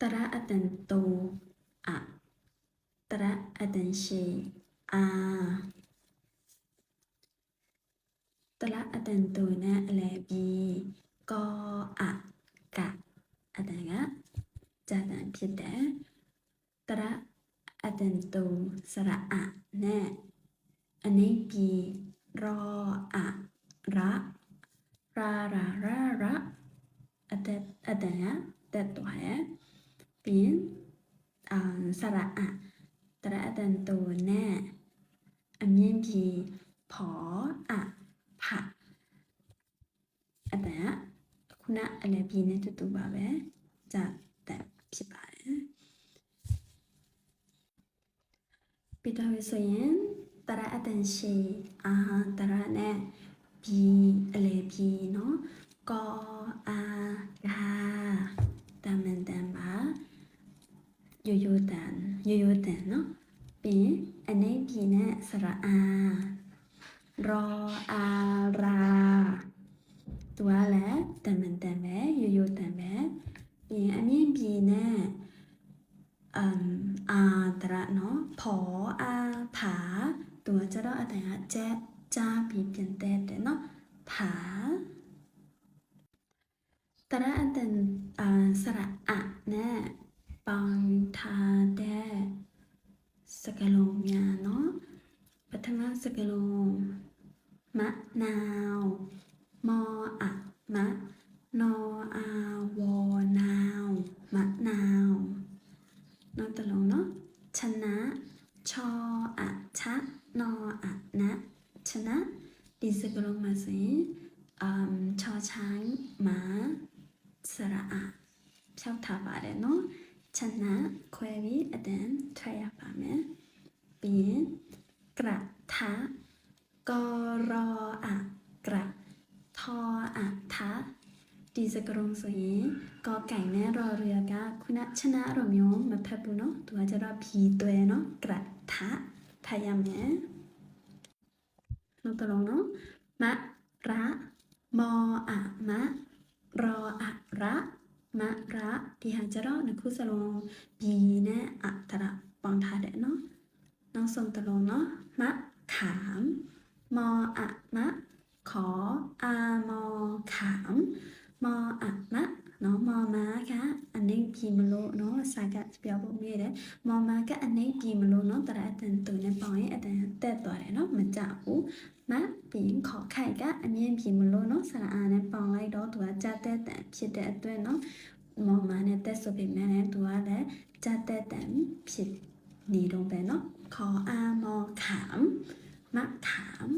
ตระอัตันโตอะตระอัตันเชอาตระอัตันโตนะอะไรบีก็อะกะอัตันกะจะตันผิดแต่ตระอัตันโตสระอะแน่อันนี้บีรออะระราราราระอัตันกะแต่ตัวแหเป็นสระอะตระอัตันโตแน่อันนี้บีผออะผะอัตันกะခုနအလည်းပြင်းနေတူပါပဲจะแต่ဖြစ်ပါတယ်ပြီးတော့ဆိုရင်တရအတန်ရှိအာတရနဲ့บีအလည်းบีเนาะก็อาลาตามมันตามပါโยโย่ตันเนาะပြီးအနေบีနဲ့สระอารออาราตัวလည်းတန်มันตามပဲโยโย่ตันပဲပြီးအမြင့်บีနဲ့อาตระเนาะผออาผาตัวจะတော့အတန်ကแจ๊จ้าပြီးပြန်တဲ့เนาะผาตระอัตันสระอะနဲ့ပေါင်းထားတဲ့စကားလုံးများเนาะပထမစကားလုံးมะนาวมออะมะนออาวอนาวมะนาวနောက်တစ်လုံးเนาะชนะชออะชะนออะนะชนะဒီစကားလုံးမှာဆိုရင်ချောချိုင်းမှာစระอะဖြောက်ထားပါတယ်เนาะชนะခွဲပြီးအတန်ထွက်ရပါမယ်ပြီးရင်กระทะกรออะกระทออะทะဒီစကားလုံးဆိုရင်กอไก่နဲ့รอเรือกခုနชนะလိုမျိုးမဖတ်ဘူးเนาะသူကကျတော့ဖြီးသွဲเนาะกระทะဖတ်ရမယ်နောက်တစ်လုံးเนาะมะระมออะมะรออะระมะระဒီဟာကျတော့နှစ်ခုစလုံးဘီနဲ့အတရပေါင်းထားတယ်เนาะနောက်ဆုံးတစ်လုံးเนาะมะขามมออะมะขออามอขามมออะมะเนาะมอม้าค่ะอันนี้บีမလို့เนาะစာကပြောဖို့မြဲတယ်มอม้าကအနည်းบีမလို့เนาะတရအတန်တူနဲ့ပေါင်းရင်အတန်တက်သွားတယ်เนาะမကြဘူးမပြီးခอไข่ကအမြင့်บีမလို့เนาะစရအာနဲ့ပေါင်းလိုက်တော့သူကကြတဲ့တန်ဖြစ်တဲ့အတွက်เนาะมอม้าနဲ့တက်ဆိုပေမဲ့လည်းသူကလည်းကြတဲ့တန်ဖြစ်နေတော့ပဲเนาะขออามอขามมะขาม